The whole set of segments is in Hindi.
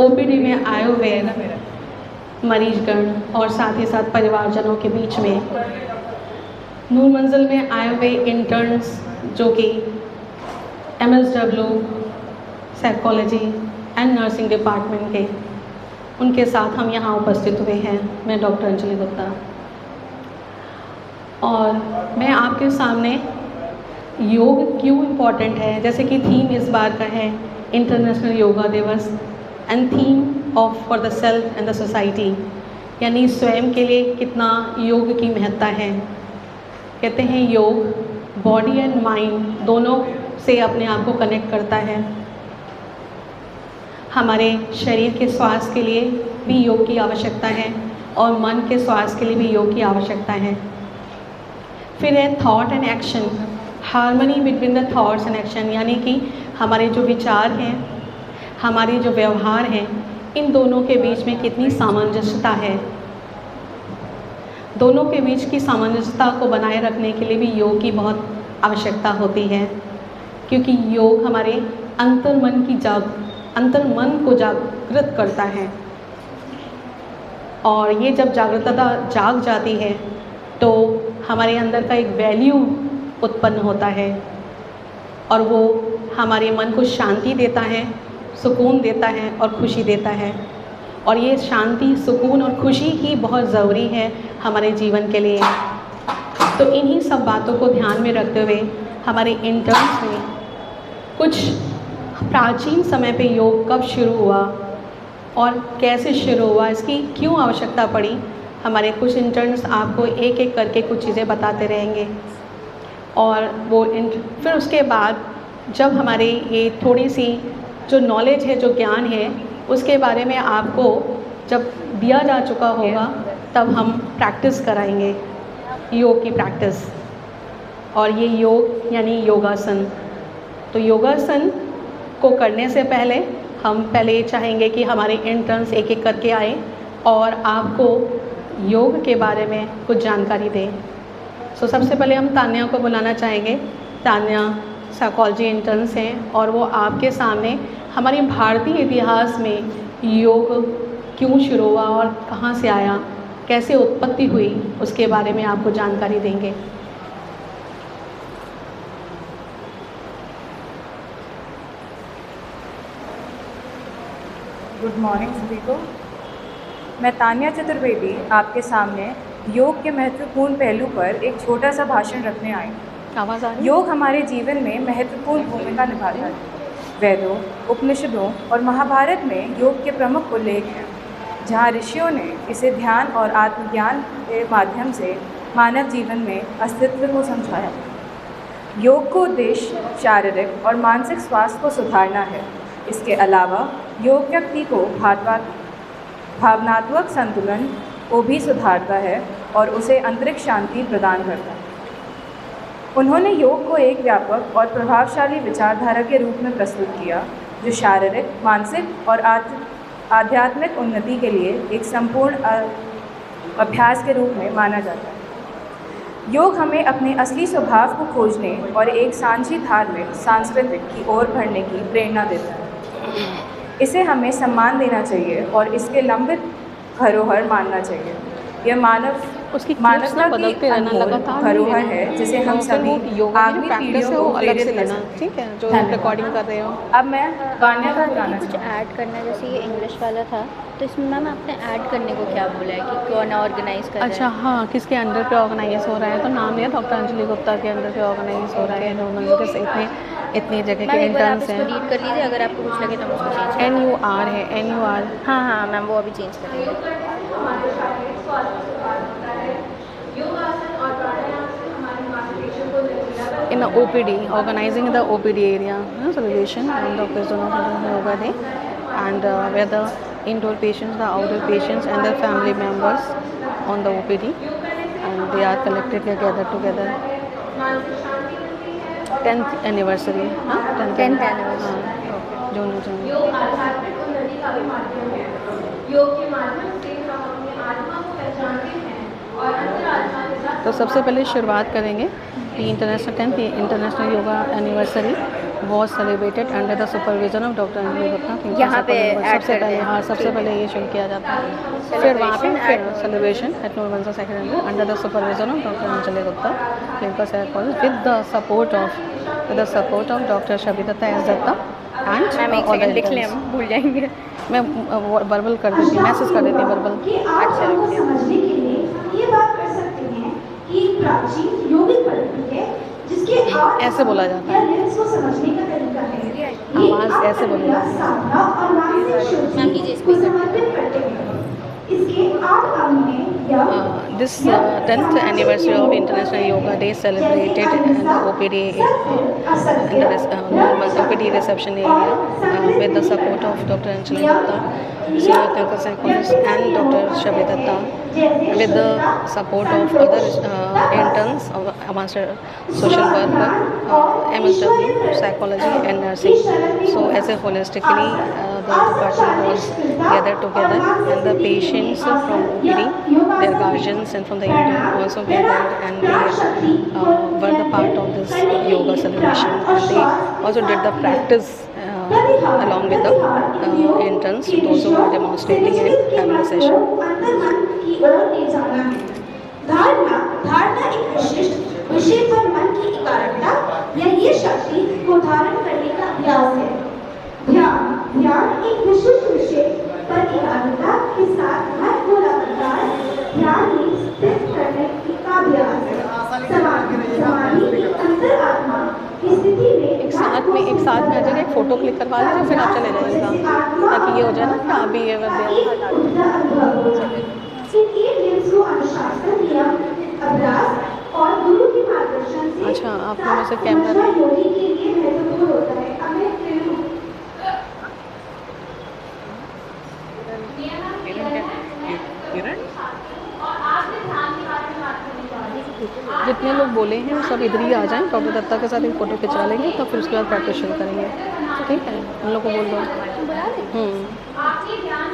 ओपीडी में आए हुए मरीजगण और साथ ही साथ परिवारजनों के बीच में नूर मंजिल में आए हुए इंटर्न्स जो कि MSW psychology and nursing department के, उनके साथ हम यहाँ उपस्थित हुए हैं। मैं डॉक्टर अंजलि गुप्ता और मैं आपके सामने योग क्यों इम्पॉर्टेंट है, जैसे कि थीम इस बार का है इंटरनेशनल योगा दिवस and theme of for the self and the society, यानी स्वयं के लिए कितना योग की महत्ता है। कहते हैं योग बॉडी एंड माइंड दोनों से अपने आप को कनेक्ट करता है। हमारे शरीर के स्वास्थ्य के लिए भी योग की आवश्यकता है और मन के स्वास्थ्य के लिए भी योग की आवश्यकता है। फिर है thought and action, harmony between the thoughts and action, यानी कि हमारे जो विचार हैं, हमारे जो व्यवहार हैं, इन दोनों के बीच में कितनी सामंजस्यता है। दोनों के बीच की सामंजस्यता को बनाए रखने के लिए भी योग की बहुत आवश्यकता होती है, क्योंकि योग हमारे अंतर्मन को जागृत करता है और ये जब जागृतता जाग जाती है तो हमारे अंदर का एक वैल्यू उत्पन्न होता है और वो हमारे मन को शांति देता है, सुकून देता है और खुशी देता है। और ये शांति, सुकून और खुशी ही बहुत ज़रूरी है हमारे जीवन के लिए। तो इन्हीं सब बातों को ध्यान में रखते हुए हमारे इंटर्न्स ने कुछ प्राचीन समय पे योग कब शुरू हुआ और कैसे शुरू हुआ, इसकी क्यों आवश्यकता पड़ी, हमारे कुछ इंटर्न्स आपको एक एक करके कुछ चीज़ें बताते रहेंगे। और वो फिर उसके बाद जब हमारे ये थोड़ी सी जो नॉलेज है, जो ज्ञान है, उसके बारे में आपको जब दिया जा चुका होगा तब हम प्रैक्टिस कराएंगे, योग की प्रैक्टिस। और ये योग यानी योगासन। तो योगासन को करने से पहले हम पहले ये चाहेंगे कि हमारे इंटर्न्स एक एक करके आए और आपको योग के बारे में कुछ जानकारी दें। सो सबसे पहले हम तान्या को बुलाना चाहेंगे। तान्या साइकोलॉजी इंटर्न्स हैं और वो आपके सामने हमारे भारतीय इतिहास में योग क्यों शुरू हुआ और कहाँ से आया, कैसे उत्पत्ति हुई, उसके बारे में आपको जानकारी देंगे। गुड मॉर्निंग सभी को। मैं तान्या चतुर्वेदी आपके सामने योग के महत्वपूर्ण पहलू पर एक छोटा सा भाषण रखने आई। आवाज़ आ रही है? योग हमारे जीवन में महत्वपूर्ण भूमिका निभाता है। वेदों, उपनिषदों और महाभारत में योग के प्रमुख उल्लेख हैं, जहाँ ऋषियों ने इसे ध्यान और आत्मज्ञान के माध्यम से मानव जीवन में अस्तित्व को समझाया। योग का उद्देश्य शारीरिक और मानसिक स्वास्थ्य को सुधारना है। इसके अलावा योग व्यक्ति को भावनात्मक संतुलन को भी सुधारता है और उसे आंतरिक शांति प्रदान करता है। उन्होंने योग को एक व्यापक और प्रभावशाली विचारधारा के रूप में प्रस्तुत किया, जो शारीरिक, मानसिक और आध्यात्मिक उन्नति के लिए एक संपूर्ण अभ्यास के रूप में माना जाता है। योग हमें अपने असली स्वभाव को खोजने और एक सांझी धार्मिक सांस्कृतिक की ओर बढ़ने की प्रेरणा देता है। इसे हमें सम्मान देना चाहिए और इसके लंबित धरोहर मानना चाहिए। यह मानवता की अनमोल धरोहर है जिसे हम सभी आगामी पीढ़ियों को प्रेरित कर सकते हैं। ठीक है, जो रिकॉर्डिंग कर रहे हो। अब मैं गाने को गाना कुछ ऐड करना है, जैसे ये इंग्लिश वाला था तो इसमें मैम आपने ऐड करने को क्या बोला है कि कौन ऑर्गेनाइज कर रहा है? अच्छा, हाँ, किसके अंडर पे ऑर्गेनाइज हो रहा है, तो नाम लिया डॉक्टर अंजलि गुप्ता के अंडर पे ऑर्गेनाइज हो रहा है। नॉर्मल से इतनी जगह के इंटर्न्स हैं। रीड कर लीजिए, अगर आपको कुछ लगे तो हम उसको चेंज NUR है, NUR। हाँ हाँ मैम, वो अभी चेंज कर लीजिए। In the OPD, organizing the OPD area, celebration and Dr. Yoga Day, and where the indoor patients, the outdoor patients and their family members on the OPD, and they are collected together. 10th anniversary, 10th anniversary, June। योग आध्यात्मिक उन्नति का भी माध्यम है। योग के माध्यम से हम अपनी आत्मा को पहचानते हैं और अंतरात्मा के साथ। तो सबसे पहले शुरुआत करेंगे कि 10th international yoga anniversary was celebrated under the supervision of doctor Anjali Gupta. यहाँ पे ऐड सबसे करते पहले, हैं। हाँ सबसे पहले ये शुरू किया जाता है। फिर वहाँ पे celebration at Noorbansa secondary under the supervision of doctor Anjali Gupta clinical psychologist with the support of doctor Shabi Datta S Datta and ma'am एक सेकंड लिख लें, हम भूल जाएंगे। मैं वर्बल कर देती हूँ, मैसेज कर देती हूँ वर्बल। कि आप सबको समझने के लिए हम ये बात कर सकते हैं कि एक प्राचीन यौगिक पद्धति है जिसके ऐसे बोला जाता है। लिम्स को समझने का तरीका है। आवाज़ ऐसे बोली जाती है। साधना और मानसिक शुद्धि को समर्पित करते हैं। इसके 8 अंग हैं। This 10th anniversary of International Yoga Day celebrated in the OPD OPD reception area with the support of Dr. Anjali Gupta, senior clinical psychologist, and Dr. Shabi Datta, with the support of other interns of master social worker, MSW, psychology and nursing. So as a holistically, the department was gathered together, and the patients from OPD, their guardians and from the intern also gathered, and they were the part of this yoga celebration. And they also did the practice along with the interns, those who were demonstrating and having a session. धारणा एक विशिष्ट विषय पर मन की एकाग्रता या ये शक्ति को धारण करने का अभ्यास है। ध्यान एक विशिष्ट विषय पर एकाग्रता के साथ मन को लगातार ध्यान में स्थित करने का अभ्यास है। समाधि अंतरात्मा की स्थिति में एक साथ में आ जाएगा, एक फ़ोटो क्लिक करवा लीजिए, फिर आप चले जाइएगा, ताकि ये हो जाए ना कि आप भी ये और गुरु के मार्गदर्शन से अच्छा, आप लोगों से कैमरा योगी के लिए महत्वपूर्ण होता है। जितने लोग बोले हैं वो सब इधर ही आ जाएं, डॉक्टर दत्ता के साथ एक फ़ोटो खिंचा लेंगे, तो फिर उसके बाद प्रैक्टिस शुरू करेंगे। ठीक है, हम लोग को बोल दो। आपके ध्यान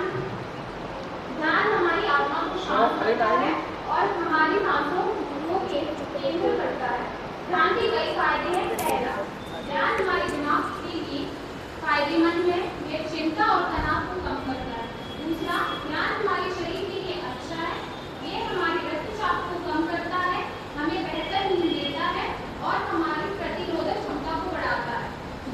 हमारी आत्मा को शांत करता है और हमारी सांसों को केंद्र करता है। ध्यान के कई फायदे हैं। पहला, ध्यान हमारे दिमाग के लिए फायदेमंद है, ये चिंता और तनाव को कम करता है। दूसरा, ध्यान हमारे शरीर के लिए अच्छा है, ये हमारे रक्तचाप को कम करता है, हमें बेहतर नींद देता है और हमारी प्रतिरोधक क्षमता को बढ़ाता है।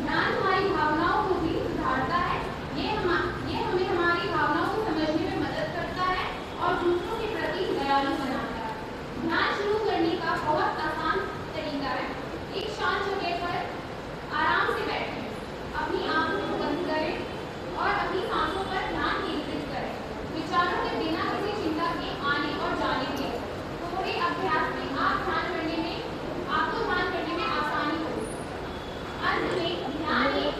ध्यान हमारी भावनाओं को भी सुधारता है, ये हमें हमारी भावनाओं को समझने में मदद करता है और दूसरों के प्रति दयालु बनाता है। ध्यान शुरू करने का बहुत आसान तरीका है। एक शांत जगह पर आराम से बैठें, अपनी आंखों को बंद करें और अपनी सांसों पर ध्यान केंद्रित करें। विचारों के बिना किसी चिंता के आने और जाने के थोड़े अभ्यास में आपको ध्यान करने में आसानी होगी। अंत में ध्यान एक